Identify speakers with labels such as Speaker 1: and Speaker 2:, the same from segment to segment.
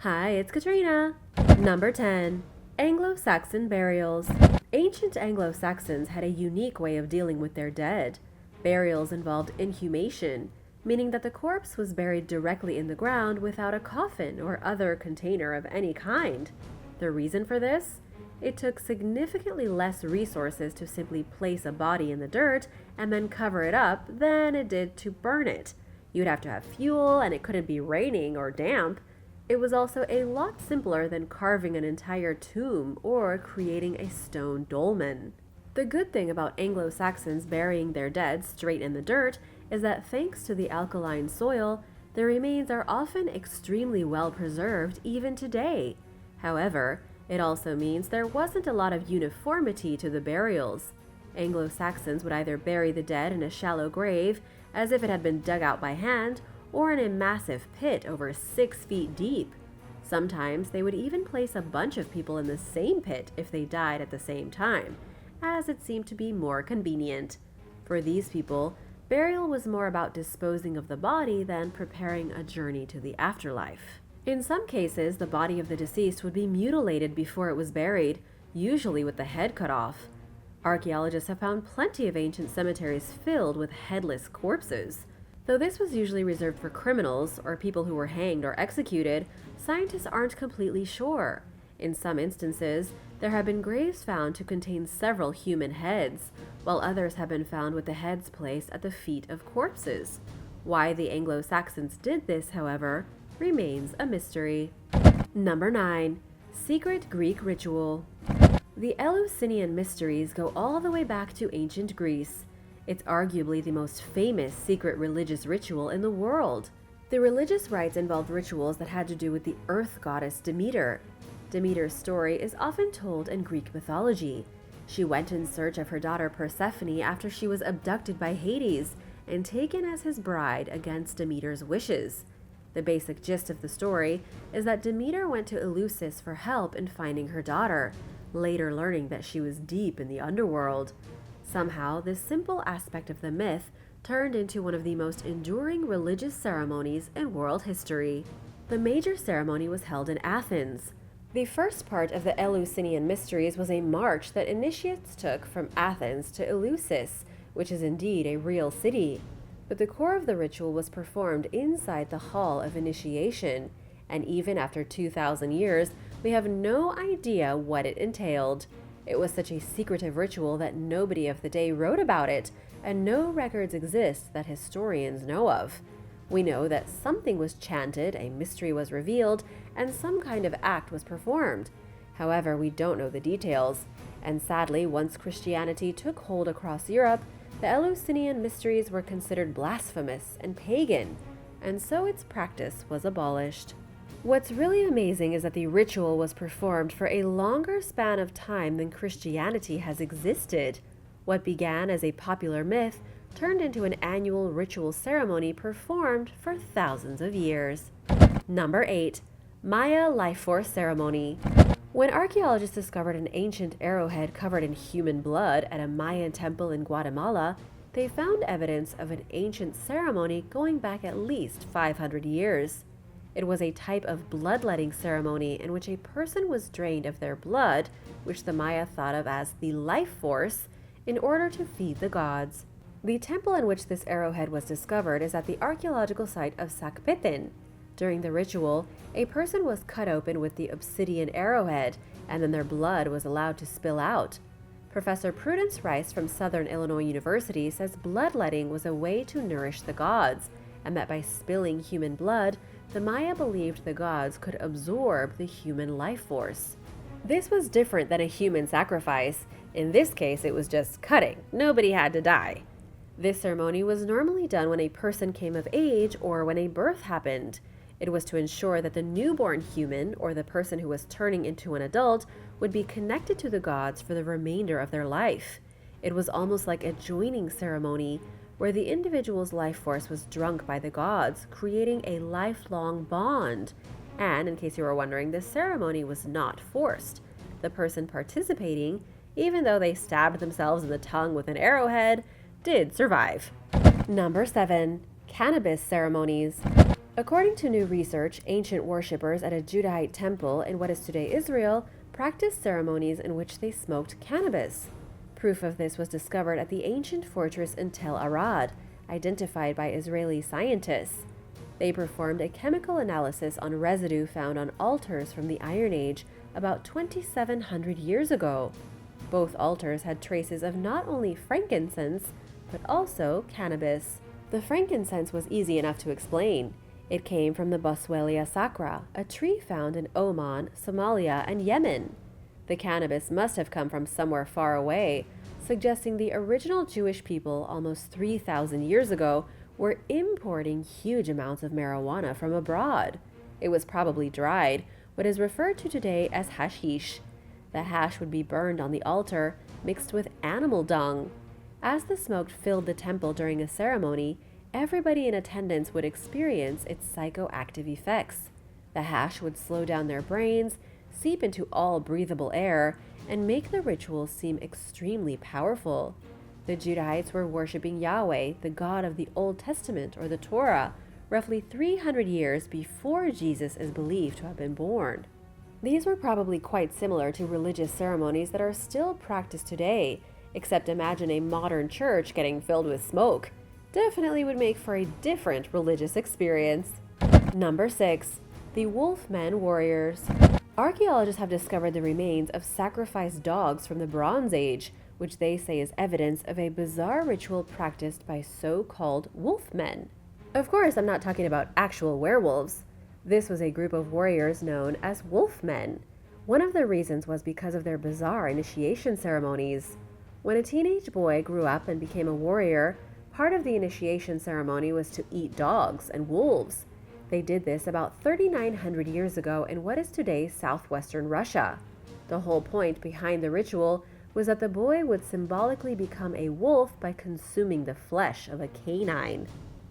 Speaker 1: Hi, it's Katrina. Number 10. Anglo-Saxon burials. Ancient Anglo-Saxons had a unique way of dealing with their dead. Burials involved inhumation, meaning that the corpse was buried directly in the ground without a coffin or other container of any kind. The reason for this? It took significantly less resources to simply place a body in the dirt and then cover it up than it did to burn it. You'd have to have fuel, and it couldn't be raining or damp. It was also a lot simpler than carving an entire tomb or creating a stone dolmen. The good thing about Anglo-Saxons burying their dead straight in the dirt is that thanks to the alkaline soil, their remains are often extremely well preserved even today. However, it also means there wasn't a lot of uniformity to the burials. Anglo-Saxons would either bury the dead in a shallow grave, as if it had been dug out by hand, or in a massive pit over 6 feet deep. Sometimes they would even place a bunch of people in the same pit if they died at the same time, as it seemed to be more convenient. For these people, burial was more about disposing of the body than preparing a journey to the afterlife. In some cases, the body of the deceased would be mutilated before it was buried, usually with the head cut off. Archaeologists have found plenty of ancient cemeteries filled with headless corpses. Though this was usually reserved for criminals or people who were hanged or executed, scientists aren't completely sure. In some instances, there have been graves found to contain several human heads, while others have been found with the heads placed at the feet of corpses. Why the Anglo-Saxons did this, however, remains a mystery. Number 9. Secret Greek Ritual. The Eleusinian Mysteries go all the way back to ancient Greece. It's arguably the most famous secret religious ritual in the world. The religious rites involved rituals that had to do with the earth goddess Demeter. Demeter's story is often told in Greek mythology. She went in search of her daughter Persephone after she was abducted by Hades and taken as his bride against Demeter's wishes. The basic gist of the story is that Demeter went to Eleusis for help in finding her daughter, later learning that she was deep in the underworld. Somehow, this simple aspect of the myth turned into one of the most enduring religious ceremonies in world history. The major ceremony was held in Athens. The first part of the Eleusinian Mysteries was a march that initiates took from Athens to Eleusis, which is indeed a real city. But the core of the ritual was performed inside the Hall of Initiation, and even after 2,000 years, we have no idea what it entailed. It was such a secretive ritual that nobody of the day wrote about it, and no records exist that historians know of. We know that something was chanted, a mystery was revealed, and some kind of act was performed. However, we don't know the details, and sadly, once Christianity took hold across Europe, the Eleusinian Mysteries were considered blasphemous and pagan, and so its practice was abolished. What's really amazing is that the ritual was performed for a longer span of time than Christianity has existed. What began as a popular myth turned into an annual ritual ceremony performed for thousands of years. Number 8. Maya Life Force Ceremony. When archaeologists discovered an ancient arrowhead covered in human blood at a Mayan temple in Guatemala, they found evidence of an ancient ceremony going back at least 500 years. It was a type of bloodletting ceremony in which a person was drained of their blood, which the Maya thought of as the life force, in order to feed the gods. The temple in which this arrowhead was discovered is at the archaeological site of Sacpetin. During the ritual, a person was cut open with the obsidian arrowhead, and then their blood was allowed to spill out. Professor Prudence Rice from Southern Illinois University says bloodletting was a way to nourish the gods, and that by spilling human blood, the Maya believed the gods could absorb the human life force. This was different than a human sacrifice. In this case, it was just cutting. Nobody had to die. This ceremony was normally done when a person came of age or when a birth happened. It was to ensure that the newborn human, or the person who was turning into an adult, would be connected to the gods for the remainder of their life. It was almost like a joining ceremony, where the individual's life force was drunk by the gods, creating a lifelong bond. And, in case you were wondering, this ceremony was not forced. The person participating, even though they stabbed themselves in the tongue with an arrowhead, did survive. Number 7. Cannabis Ceremonies. According to new research, ancient worshippers at a Judahite temple in what is today Israel practiced ceremonies in which they smoked cannabis. Proof of this was discovered at the ancient fortress in Tel Arad, identified by Israeli scientists. They performed a chemical analysis on residue found on altars from the Iron Age about 2,700 years ago. Both altars had traces of not only frankincense, but also cannabis. The frankincense was easy enough to explain. It came from the Boswellia sacra, a tree found in Oman, Somalia, and Yemen. The cannabis must have come from somewhere far away, suggesting the original Jewish people almost 3,000 years ago were importing huge amounts of marijuana from abroad. It was probably dried, what is referred to today as hashish. The hash would be burned on the altar, mixed with animal dung. As the smoke filled the temple during a ceremony, everybody in attendance would experience its psychoactive effects. The hash would slow down their brains, seep into all breathable air, and make the rituals seem extremely powerful. The Judahites were worshiping Yahweh, the God of the Old Testament or the Torah, roughly 300 years before Jesus is believed to have been born. These were probably quite similar to religious ceremonies that are still practiced today, except imagine a modern church getting filled with smoke. Definitely would make for a different religious experience. Number 6. The Wolfman Warriors. Archaeologists have discovered the remains of sacrificed dogs from the Bronze Age, which they say is evidence of a bizarre ritual practiced by so-called wolfmen. Of course, I'm not talking about actual werewolves. This was a group of warriors known as wolfmen. One of the reasons was because of their bizarre initiation ceremonies. When a teenage boy grew up and became a warrior, part of the initiation ceremony was to eat dogs and wolves. They did this about 3,900 years ago in what is today southwestern Russia. The whole point behind the ritual was that the boy would symbolically become a wolf by consuming the flesh of a canine.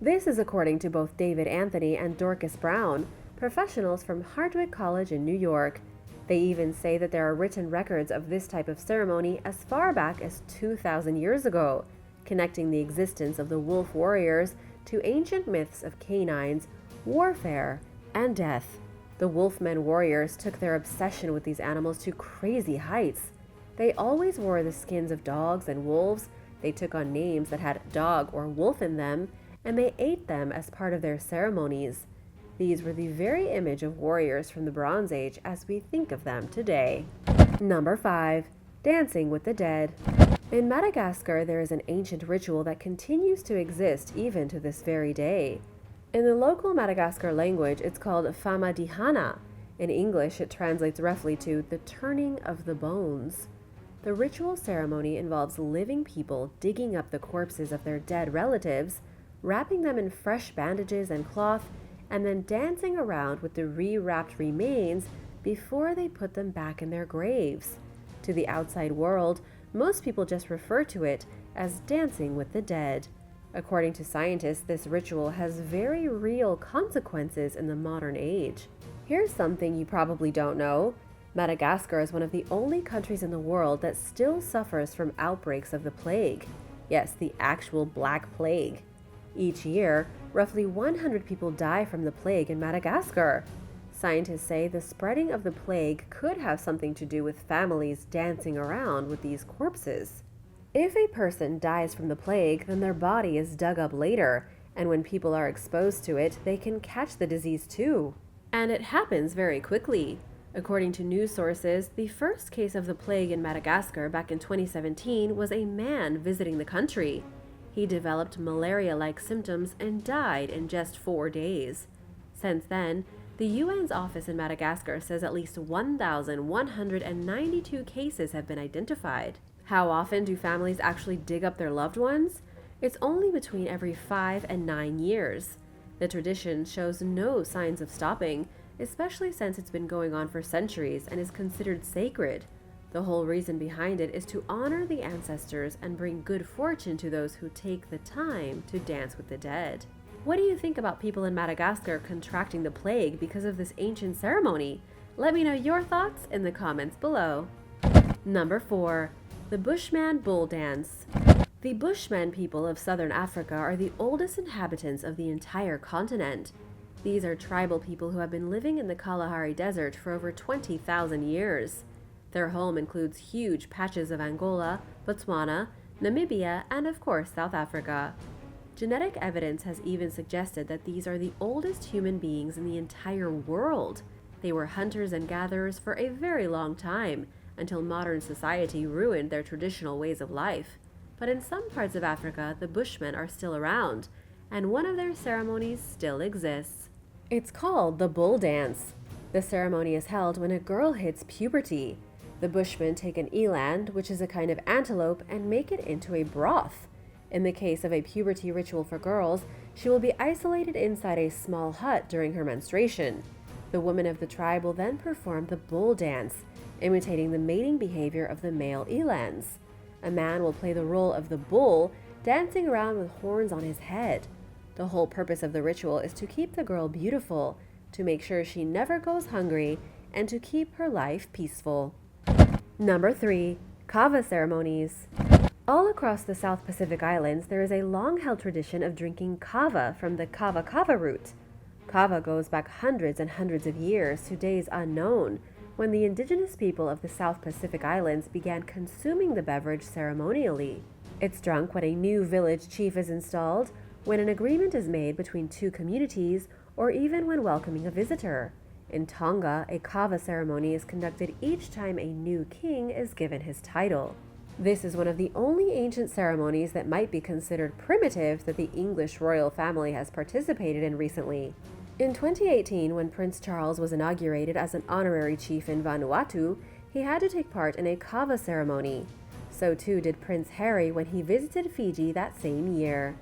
Speaker 1: This is according to both David Anthony and Dorcas Brown, professionals from Hardwick College in New York. They even say that there are written records of this type of ceremony as far back as 2,000 years ago, connecting the existence of the wolf warriors to ancient myths of canines, warfare, and death. The Wolfman Warriors took their obsession with these animals to crazy heights. They always wore the skins of dogs and wolves, they took on names that had dog or wolf in them, and they ate them as part of their ceremonies. These were the very image of warriors from the Bronze Age as we think of them today. Number 5. Dancing with the dead. In Madagascar, there is an ancient ritual that continues to exist even to this very day. In the local Madagascar language, it's called famadihana. In English, it translates roughly to the turning of the bones. The ritual ceremony involves living people digging up the corpses of their dead relatives, wrapping them in fresh bandages and cloth, and then dancing around with the re-wrapped remains before they put them back in their graves. To the outside world, most people just refer to it as dancing with the dead. According to scientists, this ritual has very real consequences in the modern age. Here's something you probably don't know. Madagascar is one of the only countries in the world that still suffers from outbreaks of the plague. Yes, the actual Black Plague. Each year, roughly 100 people die from the plague in Madagascar. Scientists say the spreading of the plague could have something to do with families dancing around with these corpses. If a person dies from the plague, then their body is dug up later, and when people are exposed to it, they can catch the disease too. And it happens very quickly. According to news sources, the first case of the plague in Madagascar back in 2017 was a man visiting the country. He developed malaria-like symptoms and died in just 4 days. Since then, the UN's office in Madagascar says at least 1,192 cases have been identified. How often do families actually dig up their loved ones? It's only between every 5 and 9 years. The tradition shows no signs of stopping, especially since it's been going on for centuries and is considered sacred. The whole reason behind it is to honor the ancestors and bring good fortune to those who take the time to dance with the dead. What do you think about people in Madagascar contracting the plague because of this ancient ceremony? Let me know your thoughts in the comments below. Number 4. The Bushman Bull Dance. The Bushman people of southern Africa are the oldest inhabitants of the entire continent. These are tribal people who have been living in the Kalahari Desert for over 20,000 years. Their home includes huge patches of Angola, Botswana, Namibia, and of course South Africa. Genetic evidence has even suggested that these are the oldest human beings in the entire world. They were hunters and gatherers for a very long time, until modern society ruined their traditional ways of life. But in some parts of Africa, the Bushmen are still around, and one of their ceremonies still exists. It's called the bull dance. The ceremony is held when a girl hits puberty. The Bushmen take an eland, which is a kind of antelope, and make it into a broth. In the case of a puberty ritual for girls, she will be isolated inside a small hut during her menstruation. The women of the tribe will then perform the bull dance, imitating the mating behavior of the male elands. A man will play the role of the bull, dancing around with horns on his head. The whole purpose of the ritual is to keep the girl beautiful, to make sure she never goes hungry, and to keep her life peaceful. Number 3. Kava Ceremonies. All across the South Pacific Islands, there is a long-held tradition of drinking kava from the kava root. Kava goes back hundreds and hundreds of years to days unknown, when the indigenous people of the South Pacific Islands began consuming the beverage ceremonially. It's drunk when a new village chief is installed, when an agreement is made between two communities, or even when welcoming a visitor. In Tonga, a Kava ceremony is conducted each time a new king is given his title. This is one of the only ancient ceremonies that might be considered primitive that the English royal family has participated in recently. In 2018, when Prince Charles was inaugurated as an honorary chief in Vanuatu, he had to take part in a Kava ceremony. So too did Prince Harry when he visited Fiji that same year.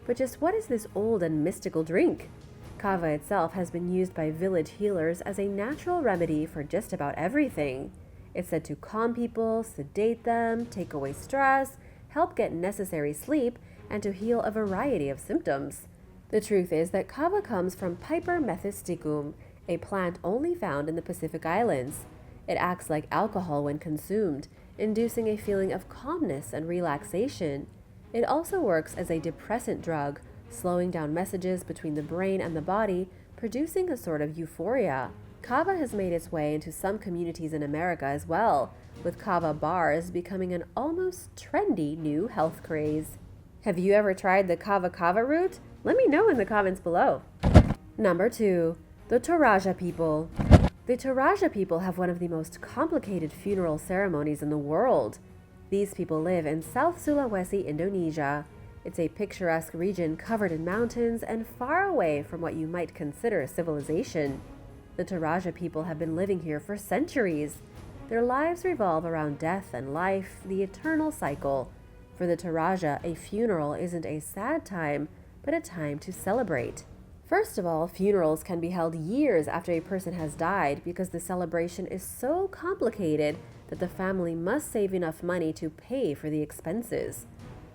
Speaker 1: But just what is this old and mystical drink? Kava itself has been used by village healers as a natural remedy for just about everything. It's said to calm people, sedate them, take away stress, help get necessary sleep, and to heal a variety of symptoms. The truth is that kava comes from Piper methysticum, a plant only found in the Pacific Islands. It acts like alcohol when consumed, inducing a feeling of calmness and relaxation. It also works as a depressant drug, slowing down messages between the brain and the body, producing a sort of euphoria. Kava has made its way into some communities in America as well, with kava bars becoming an almost trendy new health craze. Have you ever tried the kava root? Let me know in the comments below. Number 2. The Taraja people. The Taraja people have one of the most complicated funeral ceremonies in the world. These people live in South Sulawesi, Indonesia. It's a picturesque region covered in mountains and far away from what you might consider civilization. The Taraja people have been living here for centuries. Their lives revolve around death and life, the eternal cycle. For the Taraja, a funeral isn't a sad time, but a time to celebrate. First of all, funerals can be held years after a person has died because the celebration is so complicated that the family must save enough money to pay for the expenses.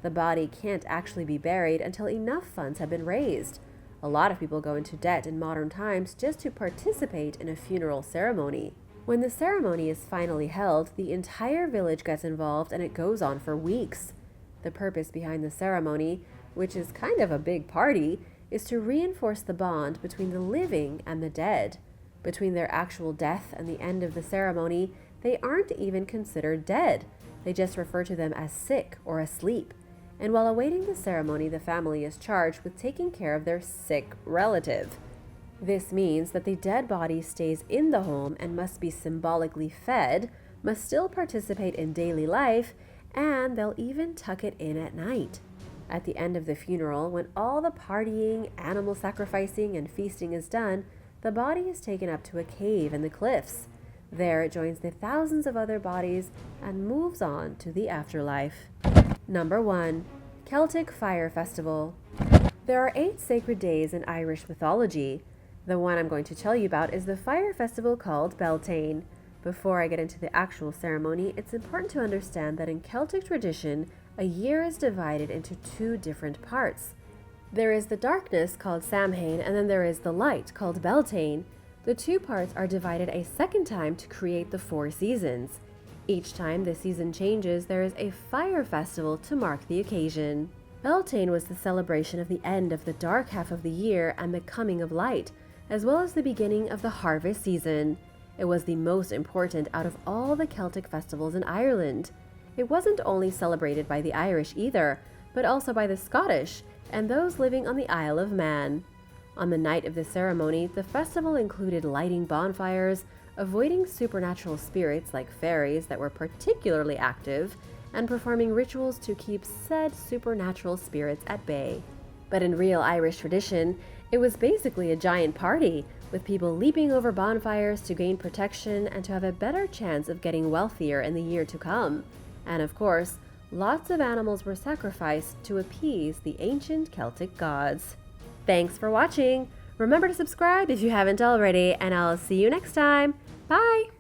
Speaker 1: The body can't actually be buried until enough funds have been raised. A lot of people go into debt in modern times just to participate in a funeral ceremony. When the ceremony is finally held, the entire village gets involved and it goes on for weeks. The purpose behind the ceremony, which is kind of a big party, is to reinforce the bond between the living and the dead. Between their actual death and the end of the ceremony, they aren't even considered dead. They just refer to them as sick or asleep. And while awaiting the ceremony, the family is charged with taking care of their sick relative. This means that the dead body stays in the home and must be symbolically fed, must still participate in daily life, and they'll even tuck it in at night. At the end of the funeral, when all the partying, animal sacrificing, and feasting is done, the body is taken up to a cave in the cliffs. There it joins the thousands of other bodies and moves on to the afterlife. Number 1. Celtic Fire Festival. There are 8 sacred days in Irish mythology. The one I'm going to tell you about is the fire festival called Beltane. Before I get into the actual ceremony, it's important to understand that in Celtic tradition, a year is divided into 2 different parts. There is the darkness called Samhain, and then there is the light called Beltane. The 2 parts are divided a second time to create the 4 seasons. Each time the season changes, there is a fire festival to mark the occasion. Beltane was the celebration of the end of the dark half of the year and the coming of light, as well as the beginning of the harvest season. It was the most important out of all the Celtic festivals in Ireland. It wasn't only celebrated by the Irish either, but also by the Scottish and those living on the Isle of Man. On the night of the ceremony, the festival included lighting bonfires, avoiding supernatural spirits like fairies that were particularly active, and performing rituals to keep said supernatural spirits at bay. But in real Irish tradition, it was basically a giant party, with people leaping over bonfires to gain protection and to have a better chance of getting wealthier in the year to come. And of course, lots of animals were sacrificed to appease the ancient Celtic gods. Thanks for watching! Remember to subscribe if you haven't already, and I'll see you next time. Bye!